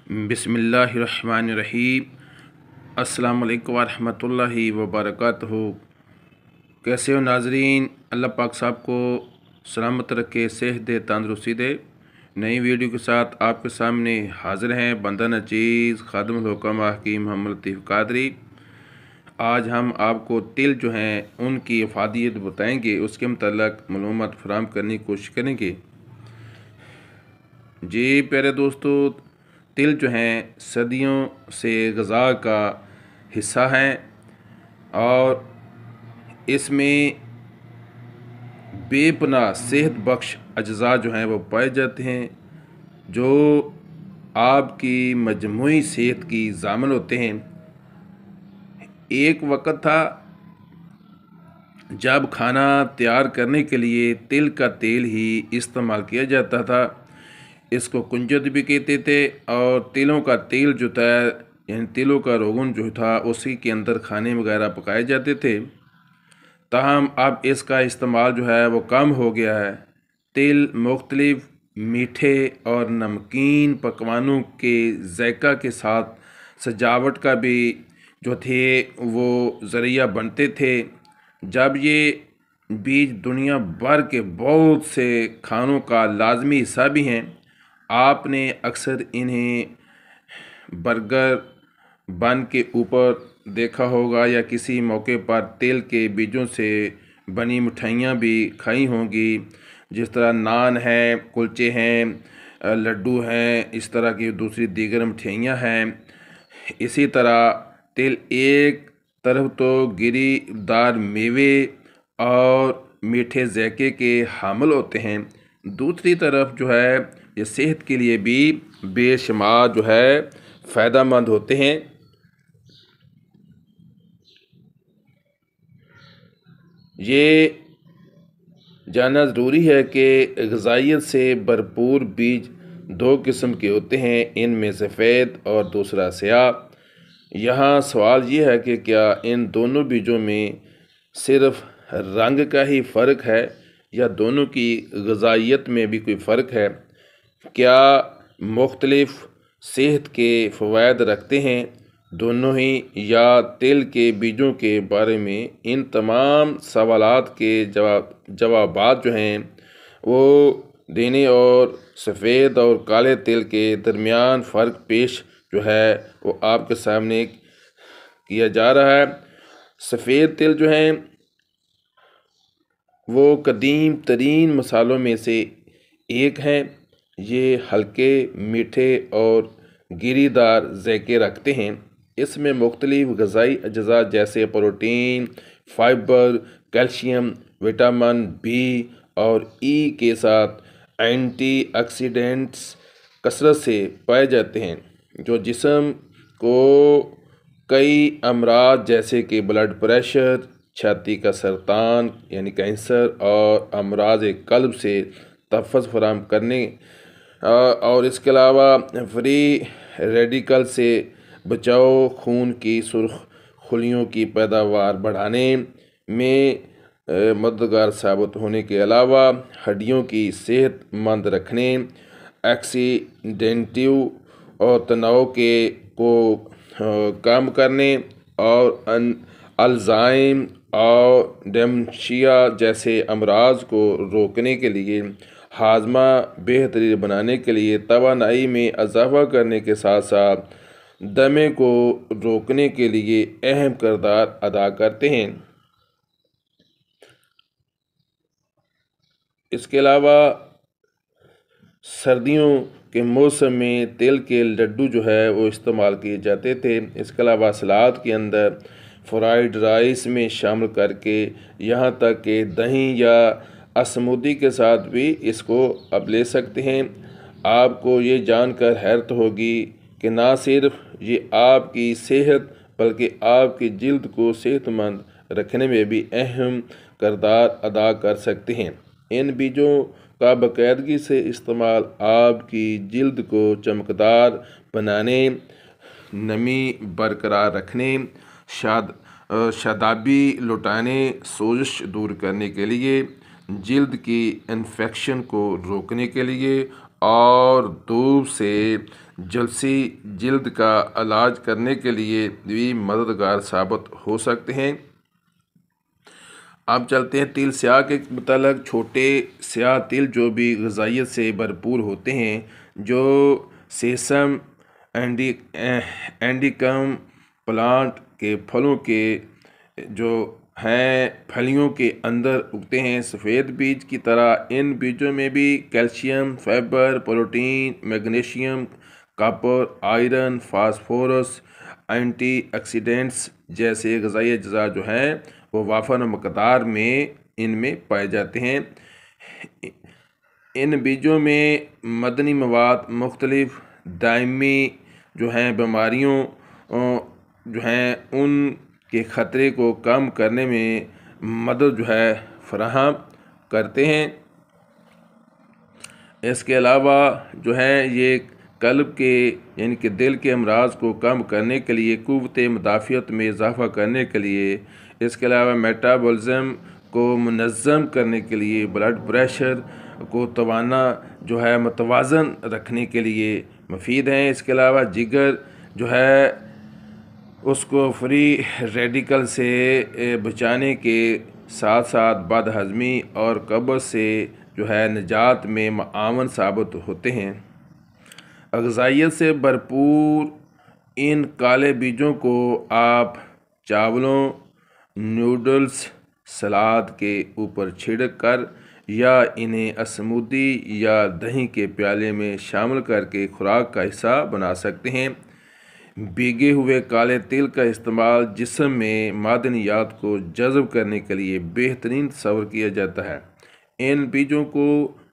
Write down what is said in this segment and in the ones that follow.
बिस्मिल्लाहिर्रहमानिर्रहीम। अस्सलाम वालेकुम वरहमतुल्लाहि वबरकातुहू। कैसे हो नाजरीन? अल्लाह पाक साहब को सलामत रखे, सेहत दे, तंदरुस्ती दे। नई वीडियो के साथ आपके सामने हाज़िर हैं बंदा नचीज़ खादिमुल हुक्म हकीम मोहम्मद लतीफ़ कादरी। आज हम आपको तिल जो हैं उनकी अफादियत बताएंगे, उसके मतलब मालूमात फराहम करने की कोशिश करेंगे। जी प्यारे दोस्तों, तिल जो हैं सदियों से ग़ज़ा का हिस्सा हैं और इसमें बेपनाह सेहत बख्श अज्जा जो हैं वो पाए जाते हैं, जो आपकी मजमूई सेहत की ज़ामन होते हैं। एक वक़्त था जब खाना तैयार करने के लिए तिल का तेल ही इस्तेमाल किया जाता था। इसको कुंजद भी कहते थे और तिलों का तेल जो था यानी तिलों का रोगन जो था उसी के अंदर खाने वगैरह पकाए जाते थे। ताहम अब इसका इस्तेमाल जो है वो कम हो गया है। तिल मुख्तलिफ मीठे और नमकीन पकवानों के जायका के साथ सजावट का भी जो थे वो ज़रिया बनते थे। जब ये बीज दुनिया भर के बहुत से खानों का लाजमी हिस्सा भी हैं, आपने अक्सर इन्हें बर्गर बन के ऊपर देखा होगा या किसी मौके पर तिल के बीजों से बनी मिठाइयाँ भी खाई होंगी, जिस तरह नान है, कुलचे हैं, लड्डू हैं, इस तरह की दूसरी दीगर मिठाइयाँ हैं। इसी तरह तिल एक तरफ तो गिरीदार मेवे और मीठे ज़ायके के हामिल होते हैं, दूसरी तरफ जो है ये सेहत के लिए भी बेशुमार जो है फ़ायदेमंद होते हैं। ये जानना ज़रूरी है कि ग़िज़ाइयत से भरपूर बीज दो किस्म के होते हैं, इनमें सफ़ेद और दूसरा स्याह। यहाँ सवाल ये है कि क्या इन दोनों बीजों में सिर्फ़ रंग का ही फ़र्क है या दोनों की ग़िज़ाइयत में भी कोई फ़र्क है? क्या मुख्तलिफ़ सेहत के फ़वाइद रखते हैं दोनों ही, या तिल के बीजों के बारे में इन तमाम सवालात के जवाबात जो हैं वो देने और सफ़ेद और काले तिल के दरमियान फ़र्क पेश जो है वो आपके सामने किया जा रहा है। सफ़ेद तिल जो हैं वो कदीम तरीन मसालों में से एक हैं। ये हल्के, मीठे और गिरीदार ज़ायके रखते हैं। इसमें मुख्तलिफ़ ग़िज़ाई अज्जा जैसे protein, fibre, calcium, vitamin B और ई के साथ एंटीऑक्सीडेंट्स कसरत से पाए जाते हैं, जो जिस्म को कई अमराज जैसे कि ब्लड प्रेशर, छाती का सरतान यानी कैंसर और अमराज कल्ब से तहफ़्फ़ुज़ फराहम करने और इसके अलावा फ्री रेडिकल से बचाव, खून की सुर्ख खुलियों की पैदावार बढ़ाने में मददगार साबित होने के अलावा हड्डियों की सेहतमंद रखने, एक्सीडेंटिव और तनाव के को कम करने और अल्जाइम और डेमेंशिया जैसे अमराज को रोकने के लिए, हाजमा बेहतरीन बनाने के लिए, तवानाई में इजाफा करने के साथ साथ दमे को रोकने के लिए अहम किरदार अदा करते हैं। इसके अलावा सर्दियों के मौसम में तिल के लड्डू जो है वो इस्तेमाल किए जाते थे। इसके अलावा सलाद के अंदर, फ्राइड राइस में शामिल करके, यहाँ तक कि दही या स्मूदी के साथ भी इसको अब ले सकते हैं। आपको ये जानकर हैरत होगी कि ना सिर्फ ये आपकी सेहत बल्कि आपकी जिल्द को सेहतमंद रखने में भी अहम किरदार अदा कर सकते हैं। इन बीजों का बाकायदगी से इस्तेमाल आपकी जिल्द को चमकदार बनाने, नमी बरकरार रखने, शादाबी लौटाने, सोजिश दूर करने के लिए, जिल्द की इन्फेक्शन को रोकने के लिए और धूप से झुलसी जिल्द का इलाज करने के लिए भी मददगार साबित हो सकते हैं। अब चलते हैं तिल स्याह के मतलब। छोटे स्याह तिल जो भी ग़िज़ाइयत से भरपूर होते हैं, जो सेसम इंडिकम प्लांट के फलों के जो हैं फलियों के अंदर उगते हैं। सफ़ेद बीज की तरह इन बीजों में भी calcium, fibre, protein, magnesium, copper, iron, phosphorus, antioxidants जैसे ग़िज़ाई अज्जा जो हैं वो वाफर मकदार में इनमें पाए जाते हैं। इन बीजों में मदनी मवाद मुख्तलिफ दायमी जो हैं बीमारियों जो हैं उनके ख़तरे को कम करने में मदद जो है फराहम करते हैं। इसके अलावा जो है ये कल्ब के यानी कि दिल के अमराज को कम करने के लिए, क़ुव्वत मुदाफ़ियत में इजाफ़ा करने के लिए, इसके अलावा मेटाबॉलिज़्म को मुनज़्ज़म करने के लिए, ब्लड प्रेशर को तवाना जो है मतवाज़न रखने के लिए मुफीद हैं। इसके अलावा जिगर जो है उसको फ्री रेडिकल से बचाने के साथ साथ बदहज़मी और कब्ज़ से जो है निजात में मुआवन साबित होते हैं। ग़िज़ाइयत से भरपूर इन काले बीजों को आप चावलों, नूडल्स, सलाद के ऊपर छिड़क कर या इन्हें स्मूदी या दही के प्याले में शामिल करके खुराक का हिस्सा बना सकते हैं। भीगे हुए काले तिल का इस्तेमाल जिस्म में मादनियात को जज़ब करने के लिए बेहतरीन तस्वर किया जाता है। इन बीजों को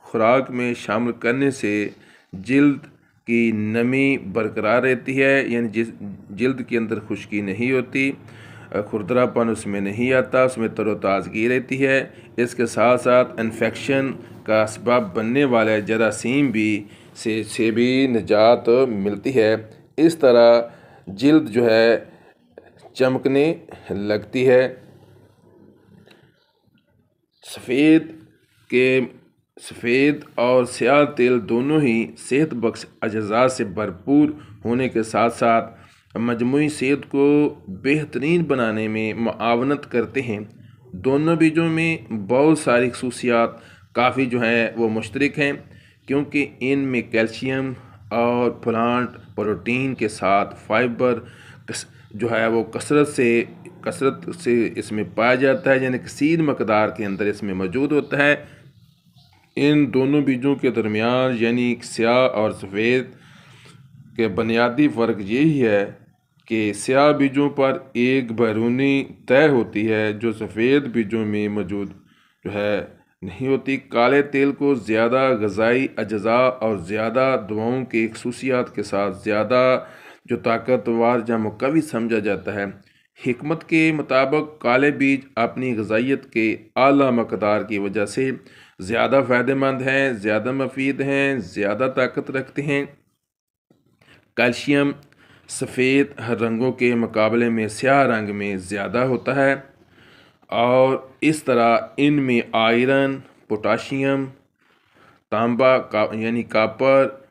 खुराक में शामिल करने से जिल्द की नमी बरकरार रहती है, यानी जिल्द के अंदर खुश्की नहीं होती, खुरदरापन उसमें नहीं आता, उसमें तरोताज़गी रहती है। इसके साथ साथ इन्फेक्शन का सबब बनने वाले जरासीम भी से भी निजात मिलती है। इस तरह जिल्द जो है चमकने लगती है। सफ़ेद और स्याह तिल दोनों ही सेहत बख्श अज्जा से भरपूर होने के साथ साथ मजमूई सेहत को बेहतरीन बनाने में मुआवनत करते हैं। दोनों बीजों में बहुत सारी खसूसियात काफ़ी जो हैं वो मुश्तरक हैं, क्योंकि इनमें कैल्शियम और प्लांट प्रोटीन के साथ फाइबर जो है वो कसरत से इसमें पाया जाता है, यानी कसीर मकदार के अंदर इसमें मौजूद होता है। इन दोनों बीजों के दरमियान यानी स्याह और सफ़ेद के बुनियादी फ़र्क यही है कि स्याह बीजों पर एक बैरूनी तय होती है जो सफ़ेद बीजों में मौजूद जो है नहीं होती। काले तेल को ज़्यादा ग़िज़ाई अज्जा और ज़्यादा दवाओं की खसूसियात के साथ ज़्यादा जो ताकतवर या मुक़वी समझा जाता है। हिकमत के मुताबिक काले बीज अपनी ग़िज़ाइयत के आला मकदार की वजह से ज़्यादा फ़ायदेमंद हैं, ज़्यादा मुफीद हैं, ज़्यादा ताकत रखते हैं। कैल्शियम सफ़ेद रंगों के मुकाबले में स्याह रंग में ज़्यादा होता है और इस तरह इनमें आयरन, पोटाशियम, तांबा यानी कॉपर,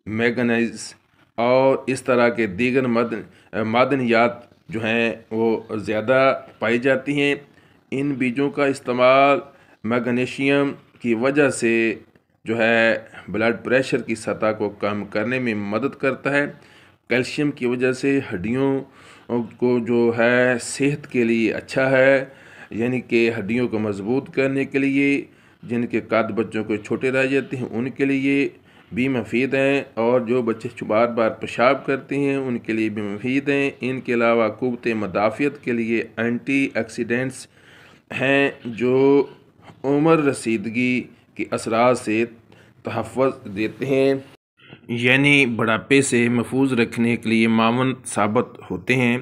मैंगनीज और इस तरह के दीगर मादनियात जो हैं वो ज़्यादा पाई जाती हैं। इन बीजों का इस्तेमाल मैग्नीशियम की वजह से जो है ब्लड प्रेशर की सतह को कम करने में मदद करता है। कैल्शियम की वजह से हड्डियों को जो है सेहत के लिए अच्छा है, यानी कि हड्डियों को मजबूत करने के लिए, जिनके कद बच्चों को छोटे रह जाते हैं उनके लिए भी मुफीद हैं, और जो बच्चे बार बार पेशाब करते हैं उनके लिए भी मुफीद हैं। इनके अलावा क़ुव्वत मुदाफ़ियत के लिए एंटीऑक्सीडेंट्स हैं जो उम्र रसीदगी के असरात से तहफ़्फ़ुज़ देते हैं, यानी बुढ़ापे से महफूज रखने के लिए मावन साबित होते हैं।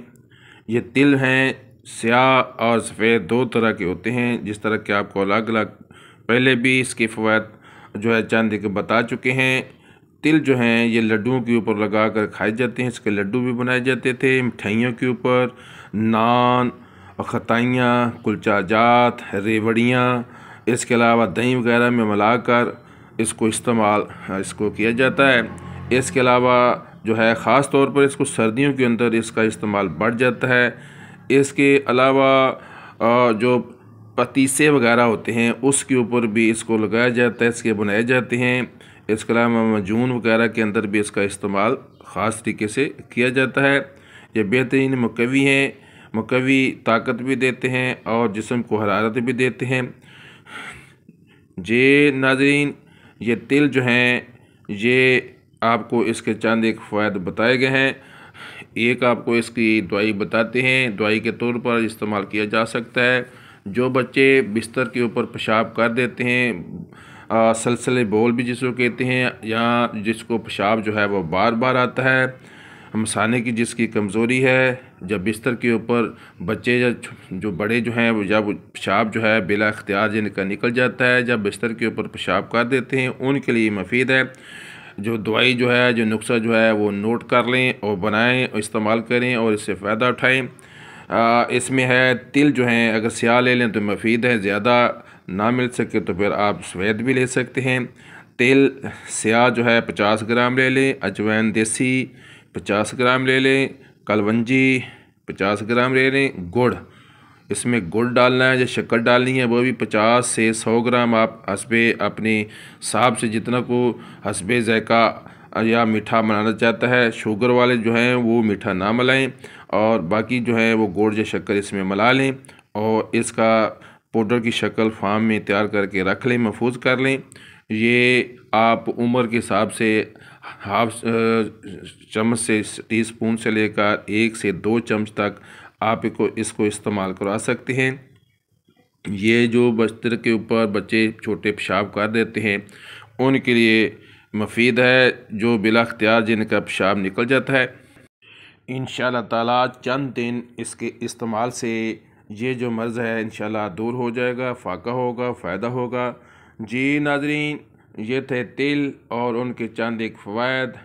ये तिल हैं स्याह और सफ़ेद दो तरह के होते हैं, जिस तरह के आपको अलग अलग पहले भी इसके फ़वाइद जो है चंद के बता चुके हैं। तिल जो हैं ये लड्डुओं के ऊपर लगा कर खाए जाते हैं, इसके लड्डू भी बनाए जाते थे मिठाइयों के ऊपर, नान, खताइयाँ, कुलचा जात, रेवड़ियाँ, इसके अलावा दही वगैरह में मिलाकर इसको इस्तेमाल इसको किया जाता है। इसके अलावा जो है ख़ास तौर पर इसको सर्दियों के अंदर इसका इस्तेमाल बढ़ जाता है। इसके अलावा जो पतीसे वगैरह होते हैं उसके ऊपर भी इसको लगाया जाता है, इसके बनाए जाते हैं। इसके अलावा मजून वगैरह के अंदर भी इसका इस्तेमाल ख़ास तरीके से किया जाता है। ये बेहतरीन मुकवी हैं, मुकवी ताकत भी देते हैं और जिस्म को हरारत भी देते हैं। जे नाज़रीन, ये तिल जो हैं ये आपको इसके चंद एक फ़ायदे बताए गए हैं। एक आपको इसकी दवाई बताते हैं, दवाई के तौर पर इस्तेमाल किया जा सकता है। जो बच्चे बिस्तर के ऊपर पेशाब कर देते हैं, सलसले बोल भी जिसको कहते हैं, या जिसको पेशाब जो है वो बार बार आता है, मसाने की जिसकी कमज़ोरी है, जब बिस्तर के ऊपर बच्चे या जो बड़े जो हैं जब पेशाब जो है बिला इख्तियार जिनका निकल जाता है, जब बिस्तर के ऊपर पेशाब कर देते हैं, उनके लिए मुफीद है। जो दवाई जो है, जो नुस्खा जो है वो नोट कर लें और बनाएं और इस्तेमाल करें और इससे फ़ायदा उठाएं। इसमें है तिल जो हैं अगर स्याह ले लें तो मुफीद है, ज़्यादा ना मिल सके तो फिर आप सफ़ेद भी ले सकते हैं। तिल स्याह जो है 50 ग्राम ले लें, अजवाइन देसी 50 ग्राम ले लें, कलवंजी 50 ग्राम ले लें, गुड़ इसमें गुड़ डालना है या शक्कर डालनी है वो भी 50 से 100 ग्राम आप हस्बे अपने हिसाब से जितना को हस्बे ज़ायका या मीठा बनाना चाहता है। शुगर वाले जो हैं वो मीठा ना मिलाएं और बाकी जो है वो गुड़ या शक्कर इसमें मिला लें और इसका पाउडर की शक्ल फार्म में तैयार करके रख लें, महफूज कर लें। ये आप उम्र के हिसाब से हाफ चम्मच से टीस्पून से लेकर 1 से 2 चम्मच तक आप इसको इस्तेमाल करवा सकते हैं। ये जो बिस्तर के ऊपर बच्चे छोटे पेशाब कर देते हैं उनके लिए मुफीद है, जो बिला अख्तियार जिनका पेशाब निकल जाता है। इंशाअल्लाह ताला चंद दिन इसके इस्तेमाल से ये जो मर्ज़ है इंशाअल्लाह दूर हो जाएगा, फ़ाका होगा, फ़ायदा होगा। जी नाज़रीन, ये थे तिल और उनके चंद एक फ़वाद।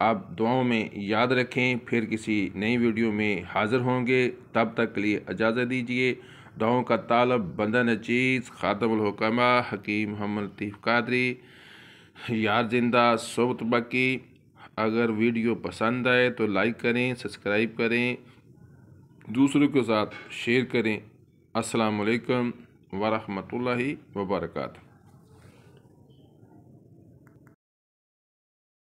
आप दुआओं में याद रखें, फिर किसी नई वीडियो में हाज़िर होंगे। तब तक के लिए इजाज़त दीजिए। दुआओं का तालब बंदा नचीज़ ख़ातमुल हुक्मा हकीम मोहम्मद लतीफ़ कादरी, यार जिंदा सोबत बाकी। अगर वीडियो पसंद आए तो लाइक करें, सब्सक्राइब करें, दूसरों के साथ शेयर करें। अस्सलामु अलैकुम वरहमतुल्लाहि वबरकातुहू।